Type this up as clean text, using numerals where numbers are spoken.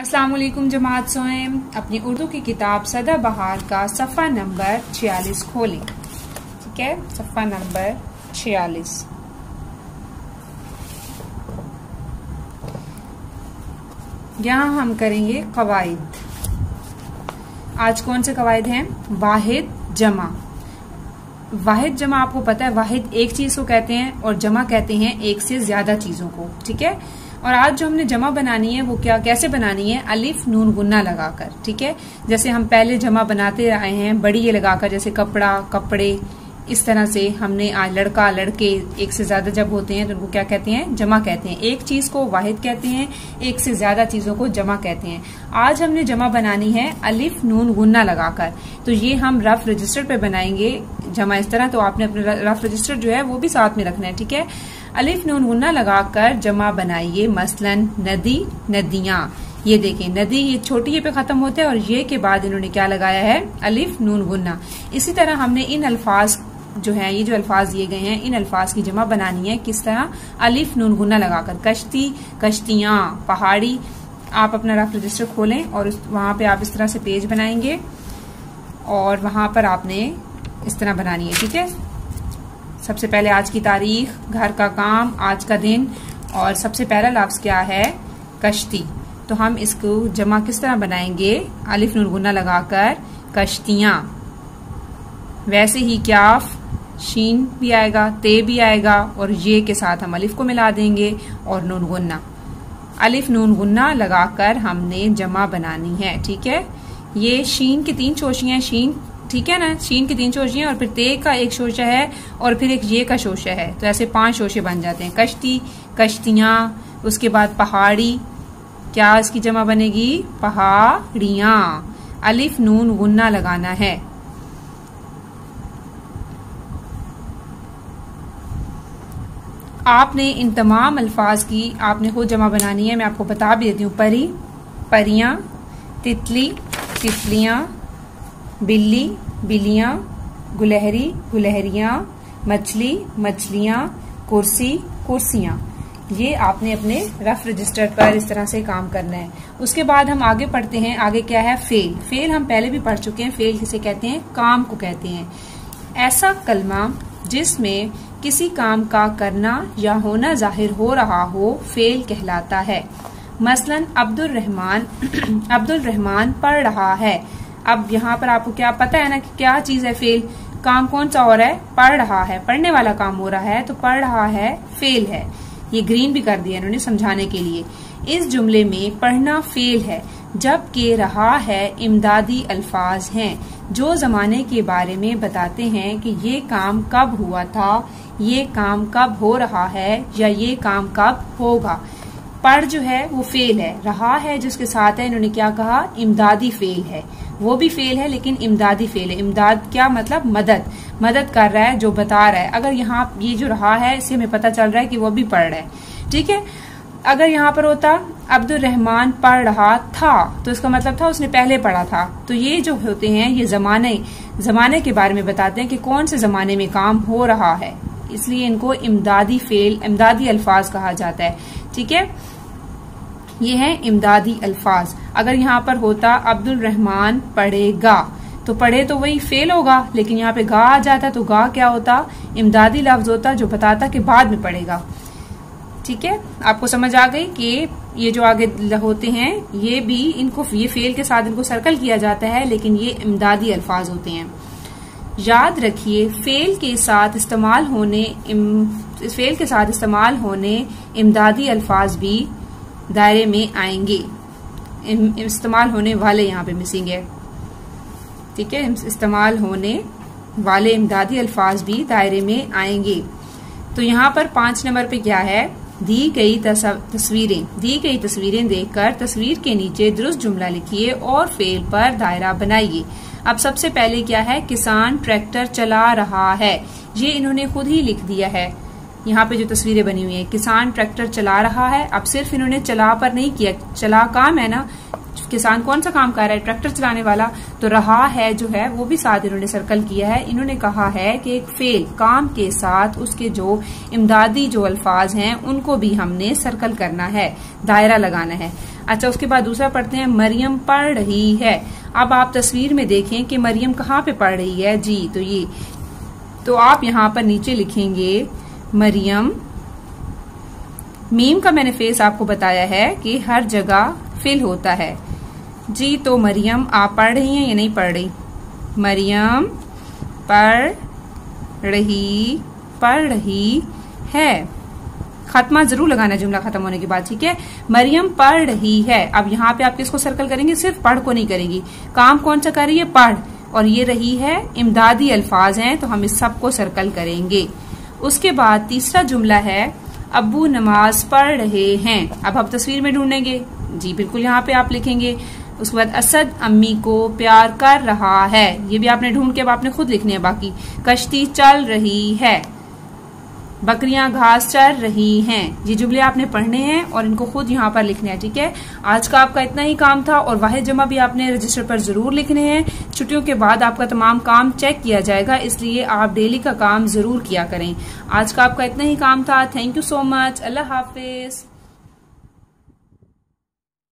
अस्सलाम वालेकुम जमात सोएम। अपनी उर्दू की किताब सदाबहार का सफ़ा नंबर 46 खोलें। ठीक है, सफ़ा नंबर 46। यहाँ हम करेंगे कवायद। आज कौन से कवायद हैं? वाहिद जमा। वाहिद जमा आपको पता है, वाहिद एक चीज को कहते हैं और जमा कहते हैं एक से ज्यादा चीजों को। ठीक है, और आज जो हमने जमा बनानी है वो कैसे बनानी है? अलिफ नून गुन्ना लगाकर। ठीक है, जैसे हम पहले जमा बनाते आए हैं बड़ी ये लगाकर, जैसे कपड़ा कपड़े, इस तरह से हमने आज लड़का लड़के एक से ज्यादा जब होते हैं तो उनको क्या कहते हैं? जमा कहते हैं। एक चीज को वाहिद कहते हैं, एक से ज्यादा चीजों को जमा कहते हैं। आज हमने जमा बनानी है अलिफ नून गुन्ना लगाकर, तो ये हम रफ रजिस्टर पे बनाएंगे जमा इस तरह। तो आपने अपने रफ रजिस्टर जो है वो भी साथ में रखना है। ठीक है, अलिफ नून गुन्ना लगाकर जमा बनाइए। मसलन नदी नदियां। ये देखें, नदी ये छोटी ये पे खत्म होता है और ये के बाद इन्होंने क्या लगाया है? अलिफ नून गुन्ना। इसी तरह हमने इन अल्फाज जो है, ये जो अल्फाज दिए गए हैं, इन अल्फाज की जमा बनानी है। किस तरह? अलिफ नून गुन्ना लगाकर। कश्ती कश्तियां, पहाड़ी। आप अपना रफ रजिस्टर खोलें और वहां पे आप इस तरह से पेज बनाएंगे और वहां पर आपने इस तरह बनानी है। ठीक है, सबसे पहले आज की तारीख, घर का काम, आज का दिन, और सबसे पहला लफ्ज क्या है? कश्ती। तो हम इसको जमा किस तरह बनाएंगे? अलिफ नून गुन्ना लगाकर कश्तियां। वैसे ही क्याफ, शीन भी आएगा, ते भी आएगा और ये के साथ हम अलिफ को मिला देंगे और नून गुन्ना। अलिफ नून गुन्ना लगाकर हमने जमा बनानी है। ठीक है, ये शीन की 3 शोशियां, शीन, ठीक है ना, शीन की 3 शोशियां और फिर ते का 1 शोशा है और फिर एक ये का शोशा है, तो ऐसे 5 शोशे बन जाते हैं। कश्ती कश्तियां, उसके बाद पहाड़ी, क्या इसकी जमा बनेगी? पहाड़ियां। अलिफ नून गुन्ना लगाना है। आपने इन तमाम अल्फाज की आपने खुद जमा बनानी है। मैं आपको बता भी देती हूँ। परी परियां, तितली तितलियां, बिल्ली बिल्लियां, गुलहरी गुलहरियां, मछली मछलियां, कुर्सी कुर्सियां। ये आपने अपने रफ रजिस्टर पर इस तरह से काम करना है। उसके बाद हम आगे पढ़ते हैं। आगे क्या है? फेल। फेल हम पहले भी पढ़ चुके हैं। फेल किसे कहते हैं? काम को कहते हैं। ऐसा कलमा जिसमें किसी काम का करना या होना जाहिर हो रहा हो, फेल कहलाता है। मसलन अब्दुल रहमान पढ़ रहा है। अब यहाँ पर आपको क्या पता है ना कि क्या चीज है? फेल। काम कौन सा हो रहा है? पढ़ रहा है, पढ़ने वाला काम हो रहा है, तो पढ़ रहा है फेल है। ये ग्रीन भी कर दिया इन्होंने समझाने के लिए। इस जुमले में पढ़ना फेल है, जबकि रहा है इमदादी अल्फाज हैं जो जमाने के बारे में बताते हैं कि ये काम कब हुआ था, ये काम कब हो रहा है या ये काम कब होगा। पढ़ जो है वो फेल है, रहा है जिसके साथ है इन्होंने क्या कहा? इमदादी फेल है। वो भी फेल है लेकिन इमदादी फेल है। इमदाद क्या मतलब? मदद, मदद कर रहा है, जो बता रहा है। अगर यहाँ ये जो रहा है इससे हमें पता चल रहा है कि वो भी पढ़ रहा है। ठीक है, अगर यहाँ पर होता अब्दुल रहमान पढ़ रहा था तो इसका मतलब था उसने पहले पढ़ा था। तो ये जो होते हैं ये जमाने के बारे में बताते हैं कि कौन से जमाने में काम हो रहा है, इसलिए इनको इमदादी फेल, इमदादी अल्फाज कहा जाता है। ठीक है, ये है इमदादी अल्फाज। अगर यहाँ पर होता अब्दुल रहमान पढ़ेगा, तो पढ़े तो वही फेल होगा, लेकिन यहाँ पे गा आ जाता तो गा क्या होता? इमदादी लफ्ज होता जो बताता कि बाद में पढ़ेगा। ठीक है, आपको समझ आ गई कि ये जो आगे होते हैं ये भी इनको, ये फेल के साथ इनको सर्कल किया जाता है, लेकिन ये इमदादी अल्फाज होते हैं। याद रखिए, फेल के साथ इस्तेमाल होने इमदादी अल्फाज भी दायरे में आएंगे। इस्तेमाल होने वाले यहाँ पे मिसिंग है। ठीक है, इस्तेमाल होने वाले इमदादी अल्फाज भी दायरे में आएंगे। तो यहाँ पर 5 नंबर पे क्या है? दी गई तस्वीरें देखकर तस्वीर के नीचे दुरुस्त जुमला लिखिए और फेल पर दायरा बनाइए। अब सबसे पहले क्या है? किसान ट्रैक्टर चला रहा है। ये इन्होंने खुद ही लिख दिया है। यहाँ पे जो तस्वीरें बनी हुई है, किसान ट्रैक्टर चला रहा है। अब सिर्फ इन्होंने चला पर नहीं किया, चला काम है ना, किसान कौन सा काम कर रहा है? ट्रैक्टर चलाने वाला। तो रहा है जो है वो भी साथ इन्होंने सर्कल किया है। इन्होंने कहा है कि एक फेल काम के साथ उसके जो इमदादी जो अल्फाज हैं उनको भी हमने सर्कल करना है, दायरा लगाना है। अच्छा, उसके बाद दूसरा पढ़ते हैं, मरियम पढ़ रही है। अब आप तस्वीर में देखें कि मरियम कहाँ पे पढ़ रही है जी, तो ये, तो आप यहाँ पर नीचे लिखेंगे मरियम। मीम का मैंने फेस आपको बताया है कि हर जगह फिल होता है जी। तो मरियम आप पढ़ रही हैं या नहीं पढ़ रही? मरियम पढ़ रही है। खत्मा जरूर लगाना जुमला खत्म होने के बाद, ठीक है। मरियम पढ़ रही है। अब यहाँ पे आप किसको सर्कल करेंगे? सिर्फ पढ़ को नहीं करेंगी। काम कौन सा कर रही है? पढ़। और ये रही है इमदादी अल्फाज हैं, तो हम इस सब को सर्कल करेंगे। उसके बाद तीसरा जुमला है, अब्बू नमाज पढ़ रहे हैं। अब हम तस्वीर में ढूंढेंगे जी, बिल्कुल यहाँ पे आप लिखेंगे। उसके बाद असद अम्मी को प्यार कर रहा है, ये भी आपने ढूंढ के अब आपने खुद लिखने हैं बाकी। कश्ती चल रही है, बकरियां घास चर रही हैं। ये जुमले आपने पढ़ने हैं और इनको खुद यहाँ पर लिखने हैं, ठीक है। आज का आपका इतना ही काम था और वाहिद जमा भी आपने रजिस्टर पर जरूर लिखने हैं। छुट्टियों के बाद आपका तमाम काम चेक किया जाएगा, इसलिए आप डेली का काम जरूर किया करें। आज का आपका इतना ही काम था। Thank you so much. Allah Hafiz.